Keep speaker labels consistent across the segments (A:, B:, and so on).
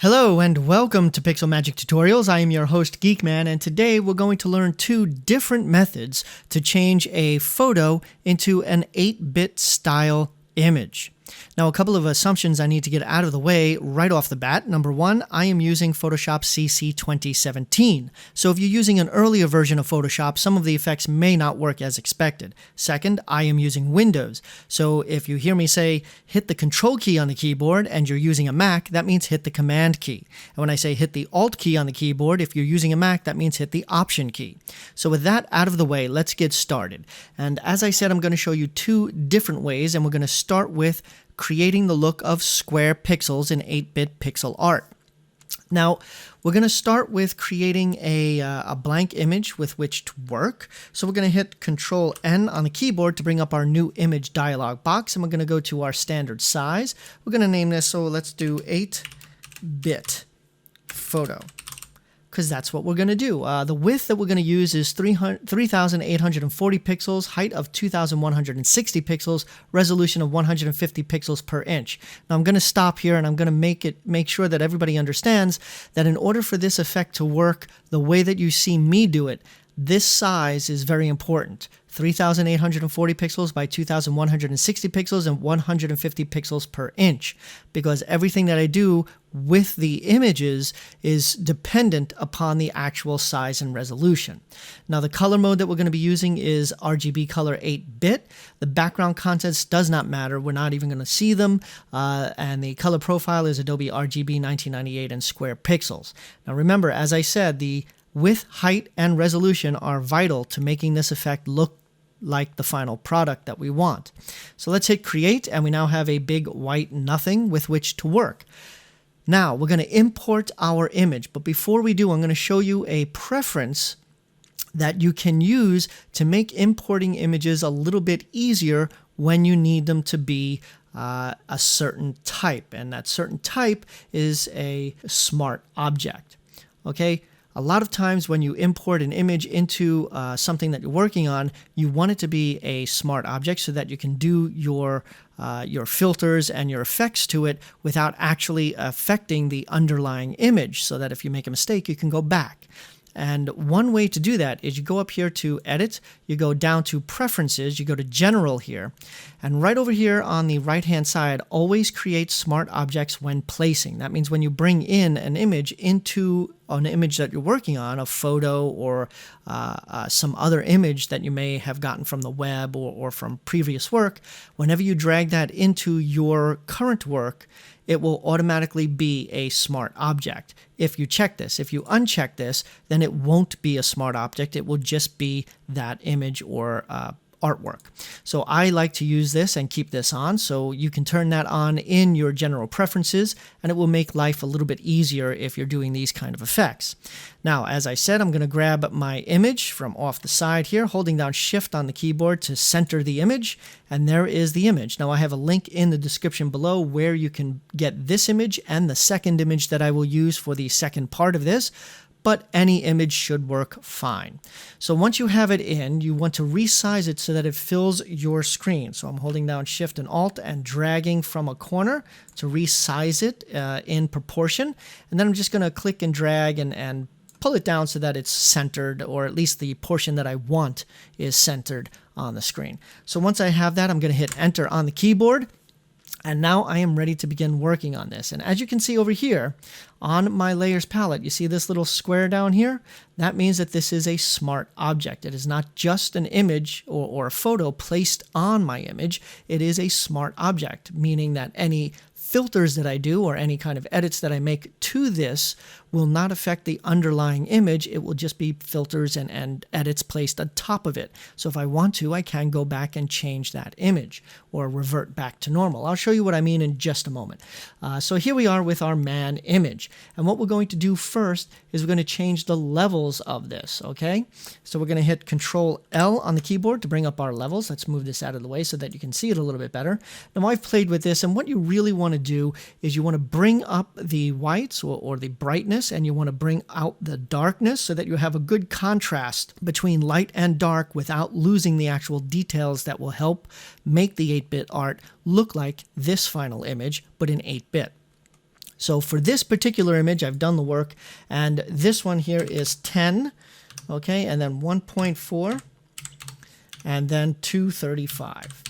A: Hello and welcome to Pixel Magic Tutorials. I am your host Geekman, and today we're going to learn two different methods to change a photo into an 8-bit style image. Now, a couple of assumptions I need to get out of the way right off the bat. Number one, I am using Photoshop CC 2017. So if you're using an earlier version of Photoshop, some of the effects may not work as expected. Second, I am using Windows. So if you hear me say hit the Control key on the keyboard and you're using a Mac, that means hit the Command key. And when I say hit the Alt key on the keyboard, if you're using a Mac, that means hit the Option key. So with that out of the way, let's get started. And as I said, I'm going to show you two different ways, and we're going to start with creating the look of square pixels in 8-bit pixel art. Now, we're going to start with creating a blank image with which to work. So we're going to hit Control N on the keyboard to bring up our new image dialog box, and we're going to go to our standard size. We're going to name this, so let's do 8-bit photo, because that's what we're going to do. The width that we're going to use is 3,840 pixels, height of 2,160 pixels, resolution of 150 pixels per inch. Now I'm going to stop here, and I'm going to make sure that everybody understands that in order for this effect to work the way that you see me do it, this size is very important. 3,840 pixels by 2,160 pixels and 150 pixels per inch, because everything that I do with the images is dependent upon the actual size and resolution. Now, the color mode that we're going to be using is RGB color 8-bit. The background contents does not matter. We're not even going to see them. And the color profile is Adobe RGB 1998 and square pixels. Now, remember, as I said, the width, height, and resolution are vital to making this effect look like the final product that we want. So let's hit create, and we now have a big white nothing with which to work. Now we're going to import our image, but before we do, I'm going to show you a preference that you can use to make importing images a little bit easier when you need them to be a certain type, and that certain type is a smart object. Okay? A lot of times when you import an image into something that you're working on, you want it to be a smart object so that you can do your filters and your effects to it without actually affecting the underlying image, so that if you make a mistake, you can go back. And one way to do that is you go up here to Edit, you go down to Preferences, you go to General here, and right over here on the right-hand side, always create smart objects when placing. That means when you bring in an image into an image that you're working on, a photo or some other image that you may have gotten from the web or from previous work, whenever you drag that into your current work, it will automatically be a smart object. If you check this, if you uncheck this, then it won't be a smart object. It will just be that image or artwork. So I like to use this and keep this on, so you can turn that on in your general preferences, and it will make life a little bit easier if you're doing these kind of effects. Now, as I said, I'm going to grab my image from off the side here, holding down Shift on the keyboard to center the image, and there is the image. Now, I have a link in the description below where you can get this image and the second image that I will use for the second part of this, but any image should work fine. So once you have it in, you want to resize it so that it fills your screen. So I'm holding down Shift and Alt and dragging from a corner to resize it in proportion. And then I'm just going to click and drag and pull it down so that it's centered, or at least the portion that I want is centered on the screen. So once I have that, I'm going to hit Enter on the keyboard. And now I am ready to begin working on this. And as you can see over here on my layers palette, you see this little square down here? That means that this is a smart object. It is not just an image or a photo placed on my image. It is a smart object, meaning that any filters that I do or any kind of edits that I make to this will not affect the underlying image. It will just be filters and edits placed on top of it. So if I want to, I can go back and change that image or revert back to normal. I'll show you what I mean in just a moment. So here we are with our man image. And what we're going to do first is we're going to change the levels of this, okay? So we're going to hit Control L on the keyboard to bring up our levels. Let's move this out of the way so that you can see it a little bit better. Now I've played with this, and what you really want to do is you want to bring up the whites or the brightness, and you want to bring out the darkness so that you have a good contrast between light and dark without losing the actual details that will help make the 8-bit art look like this final image, but in 8-bit. So for this particular image, I've done the work, and this one here is 10, okay, and then 1.4, and then 235.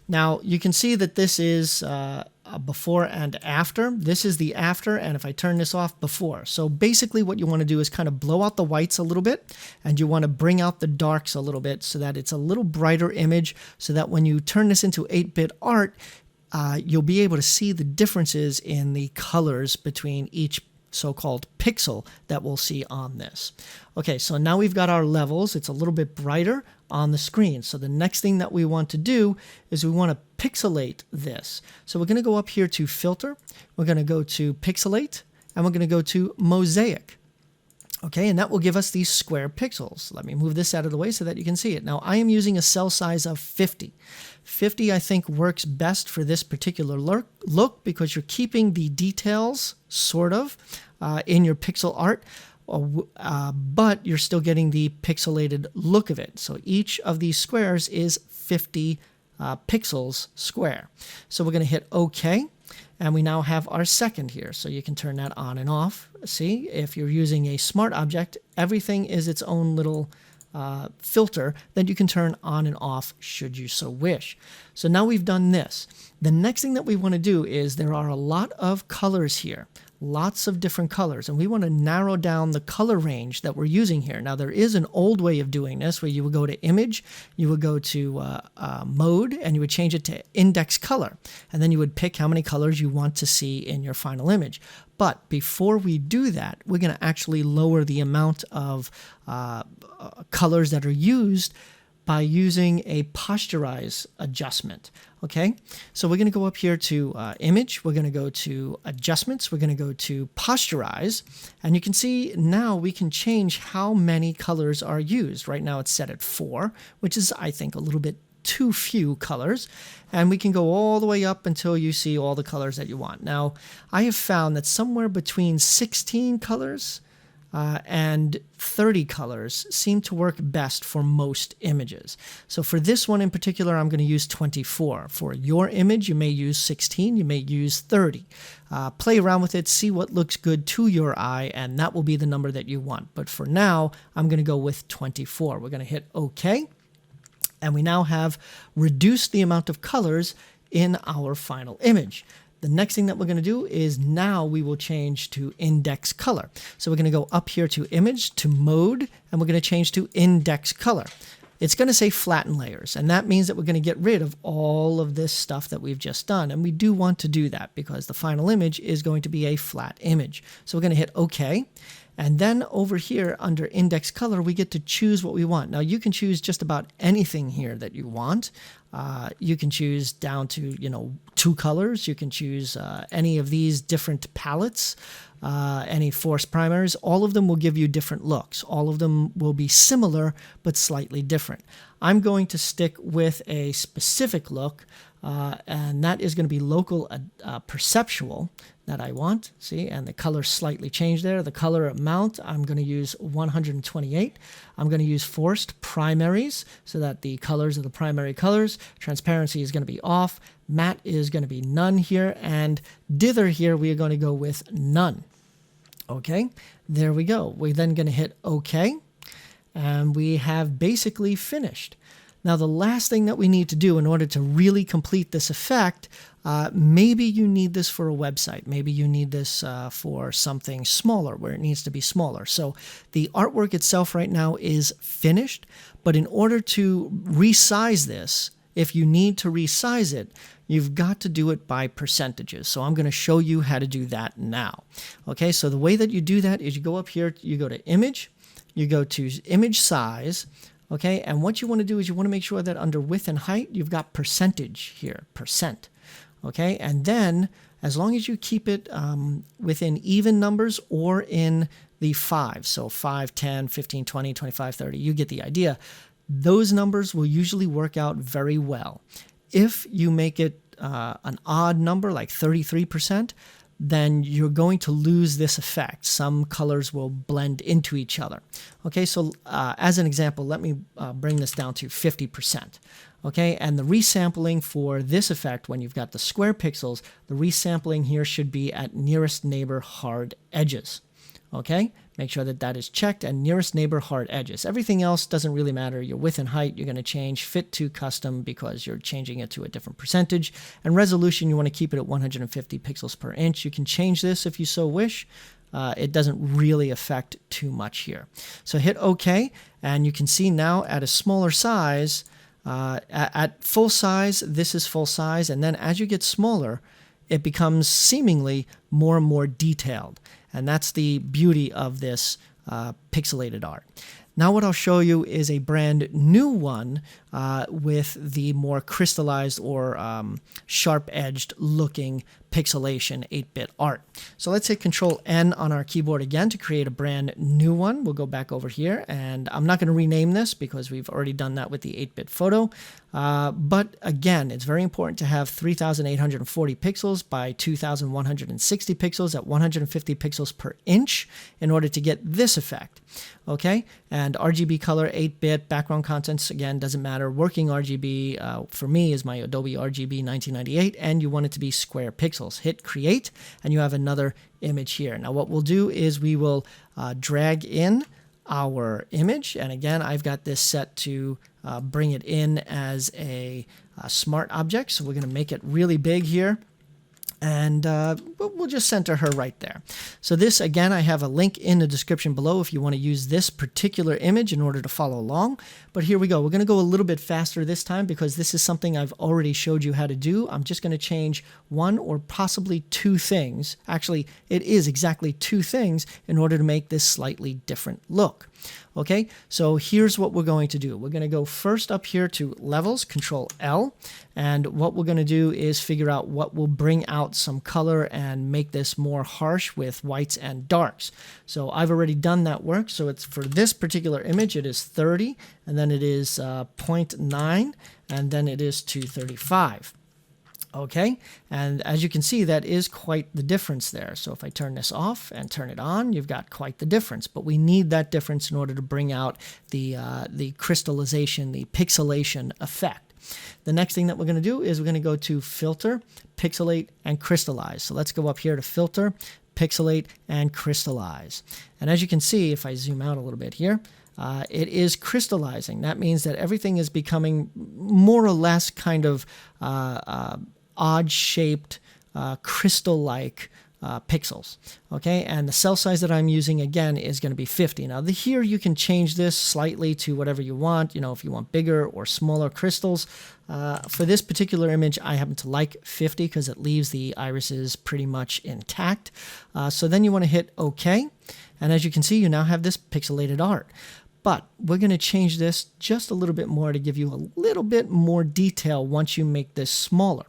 A: Now, you can see that this is a before and after. This is the after, and if I turn this off, before. So basically what you want to do is kind of blow out the whites a little bit, and you want to bring out the darks a little bit so that it's a little brighter image, so that when you turn this into 8-bit art, you'll be able to see the differences in the colors between each so-called pixel that we'll see on this. Okay, so now we've got our levels. It's a little bit brighter on the screen. So the next thing that we want to do is we want to pixelate this. So we're going to go up here to Filter. We're going to go to Pixelate, and we're going to go to Mosaic. Okay, and that will give us these square pixels. Let me move this out of the way so that you can see it. Now, I am using a cell size of 50. 50, I think, works best for this particular look because you're keeping the details, sort of, in your pixel art, but you're still getting the pixelated look of it. So each of these squares is 50 pixels square. So we're going to hit OK. And we now have our second here, so you can turn that on and off. See, if you're using a smart object, everything is its own little filter that you can turn on and off should you so wish. So now we've done this. The next thing that we want to do is there are a lot of colors here, lots of different colors, and we want to narrow down the color range that we're using here. Now, there is an old way of doing this where you would go to Image, you would go to Mode, and you would change it to Index Color, and then you would pick how many colors you want to see in your final image. But before we do that, we're going to actually lower the amount of colors that are used by using a Posterize Adjustment. Okay, so we're going to go up here to Image, we're going to go to Adjustments, we're going to go to Posterize, and you can see now we can change how many colors are used. Right now it's set at 4, which is, I think, a little bit too few colors, and we can go all the way up until you see all the colors that you want. Now, I have found that somewhere between 16 colors and 30 colors seem to work best for most images. So for this one in particular, I'm going to use 24. For your image, you may use 16, you may use 30. Play around with it, see what looks good to your eye, and that will be the number that you want. But for now, I'm going to go with 24. We're going to hit OK, and we now have reduced the amount of colors in our final image. The next thing that we're going to do is now we will change to Index Color. So we're going to go up here to Image, to Mode, and we're going to change to Index Color. It's going to say Flatten Layers, and that means that we're going to get rid of all of this stuff that we've just done. And we do want to do that because the final image is going to be a flat image. So we're going to hit OK. And then over here under Index Color, we get to choose what we want. Now, you can choose just about anything here that you want. You can choose down to, 2 colors. You can choose any of these different palettes, any force primaries. All of them will give you different looks. All of them will be similar, but slightly different. I'm going to stick with a specific look, and that is going to be local perceptual that I want. See, and the color slightly changed there. The color amount, I'm going to use 128. I'm going to use forced primaries so that the colors are the primary colors. Transparency is going to be off. Matte is going to be none here. And dither here, we are going to go with none. Okay, there we go. We're then going to hit OK. And we have basically finished. Now, the last thing that we need to do in order to really complete this effect, maybe you need this for a website. Maybe you need this for something smaller where it needs to be smaller. So the artwork itself right now is finished, but in order to resize this, if you need to resize it, you've got to do it by percentages. So I'm going to show you how to do that now. Okay, so the way that you do that is you go up here, you go to Image, you go to Image Size. Okay, and what you want to do is you want to make sure that under width and height, you've got percentage here, percent. Okay, and then as long as you keep it within even numbers or in the 5, so 5, 10, 15, 20, 25, 30, you get the idea. Those numbers will usually work out very well. If you make it an odd number like 33%, then you're going to lose this effect. Some colors will blend into each other. Okay, so as an example, let me bring this down to 50%. Okay, and the resampling for this effect, when you've got the square pixels, the resampling here should be at nearest neighbor hard edges. Okay, make sure that that is checked, and nearest neighbor hard edges. Everything else doesn't really matter. Your width and height, you're going to change fit to custom because you're changing it to a different percentage. And resolution, you want to keep it at 150 pixels per inch. You can change this if you so wish. It doesn't really affect too much here. So hit OK, and you can see now at a smaller size, at full size, this is full size, and then as you get smaller, it becomes seemingly more and more detailed. And that's the beauty of this pixelated art. Now what I'll show you is a brand new one with the more crystallized or sharp-edged looking pixelation 8-bit art. So let's hit Control-N on our keyboard again to create a brand new one. We'll go back over here, and I'm not going to rename this because we've already done that with the 8-bit photo. But again, it's very important to have 3,840 pixels by 2,160 pixels at 150 pixels per inch in order to get this effect. Okay, and RGB color 8-bit, background contents, again, doesn't matter. Working RGB for me is my Adobe RGB 1998, and you want it to be square pixels. Hit create, and you have another image here. Now what we'll do is we will drag in our image, and again, I've got this set to bring it in as a smart object, so we're going to make it really big here. And we'll just center her right there. So this, again, I have a link in the description below if you want to use this particular image in order to follow along. But here we go. We're going to go a little bit faster this time because this is something I've already showed you how to do. I'm just going to change one or possibly two things. Actually, it is exactly two things in order to make this slightly different look. Okay, so here's what we're going to do. We're going to go first up here to Levels, Control L, and what we're going to do is figure out what will bring out some color and make this more harsh with whites and darks. So I've already done that work, so it's for this particular image, it is 30, and then it is 0.9, and then it is 235. Okay, and as you can see, that is quite the difference there. So if I turn this off and turn it on, you've got quite the difference. But we need that difference in order to bring out the crystallization, the pixelation effect. The next thing that we're going to do is we're going to go to Filter, Pixelate, and Crystallize. So let's go up here to Filter, Pixelate, and Crystallize. And as you can see, if I zoom out a little bit here, it is crystallizing. That means that everything is becoming more or less kind of odd-shaped, crystal-like pixels. Okay, and the cell size that I'm using again is going to be 50. Now here you can change this slightly to whatever you want. You know, if you want bigger or smaller crystals. For this particular image, I happen to like 50 because it leaves the irises pretty much intact. So then you want to hit OK, and as you can see, you now have this pixelated art. But we're going to change this just a little bit more to give you a little bit more detail once you make this smaller.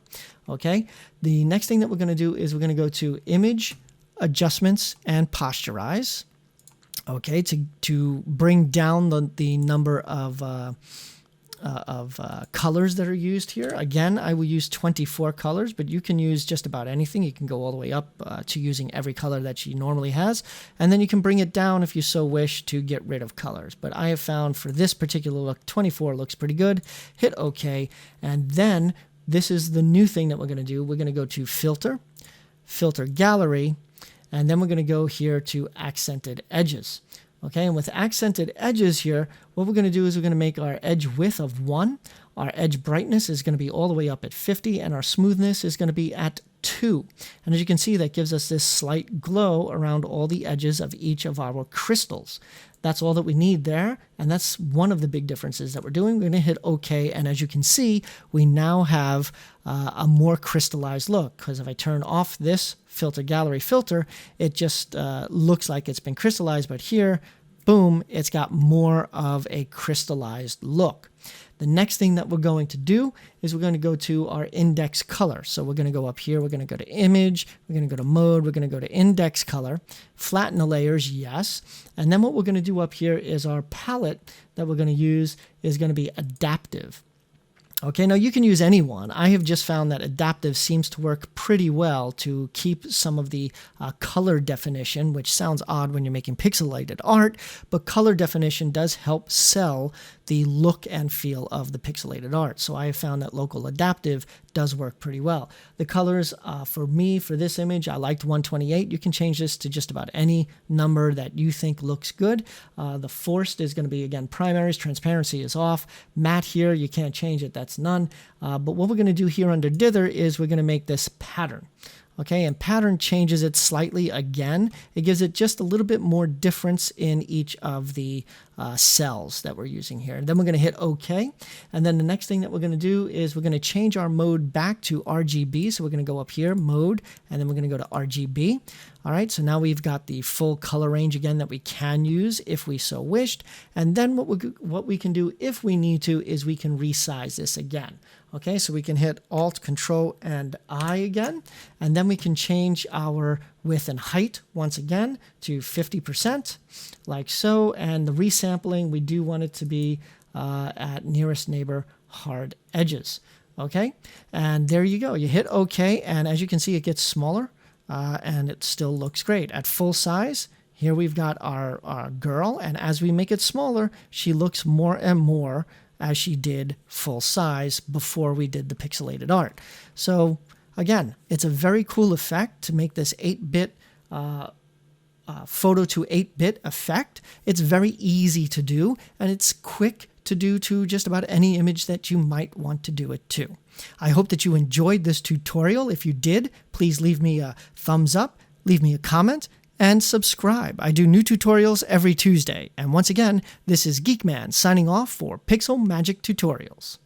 A: Okay, the next thing that we're going to do is we're going to go to Image, Adjustments, and Posterize. Okay, to bring down the number of colors that are used here. Again, I will use 24 colors, but you can use just about anything. You can go all the way up to using every color that she normally has, and then you can bring it down if you so wish to get rid of colors. But I have found for this particular look, 24 looks pretty good. Hit OK, and then this is the new thing that we're going to do. We're going to go to Filter, Filter Gallery, and then we're going to go here to Accented Edges. Okay, and with accented edges here, what we're going to do is we're going to make our edge width of 1. Our edge brightness is going to be all the way up at 50, and our smoothness is going to be at 2. And as you can see, that gives us this slight glow around all the edges of each of our crystals. That's all that we need there, and that's one of the big differences that we're doing. We're going to hit OK, and as you can see, we now have a more crystallized look, because if I turn off this Filter Gallery filter, it just looks like it's been crystallized, but here, boom, it's got more of a crystallized look. The next thing that we're going to do is we're going to go to our index color. So we're going to go up here, we're going to go to Image, we're going to go to Mode, we're going to go to Index Color, flatten the layers, yes. And then what we're going to do up here is our palette that we're going to use is going to be Adaptive. Okay, now you can use any one. I have just found that Adaptive seems to work pretty well to keep some of the color definition, which sounds odd when you're making pixelated art, but color definition does help sell the look and feel of the pixelated art. So I have found that local adaptive does work pretty well. The colors for me, for this image, I liked 128. You can change this to just about any number that you think looks good. The forced is going to be, again, primaries. Transparency is off. Matte here, you can't change it. That's none. But what we're going to do here under dither is we're going to make this pattern. Okay, and pattern changes it slightly again. It gives it just a little bit more difference in each of the cells that we're using here. And then we're going to hit OK. And then the next thing that we're going to do is we're going to change our mode back to RGB. So we're going to go up here, mode, and then we're going to go to RGB. All right, so now we've got the full color range again that we can use if we so wished. And then what we can do if we need to is we can resize this again. Okay, so we can hit Alt, Control, and I again, and then we can change our width and height once again to 50%, like so. And the resampling, we do want it to be at nearest neighbor hard edges. Okay, and there you go. You hit OK, and as you can see, it gets smaller, and it still looks great. At full size, here we've got our girl, and as we make it smaller, she looks more and more as she did full size before we did the pixelated art. So again, it's a very cool effect to make this 8-bit photo to 8-bit effect. It's very easy to do, and it's quick to do to just about any image that you might want to do it to. I hope that you enjoyed this tutorial. If you did, please leave me a thumbs up, leave me a comment, and subscribe. I do new tutorials every Tuesday. And once again, this is Geekman signing off for Pixel Magic Tutorials.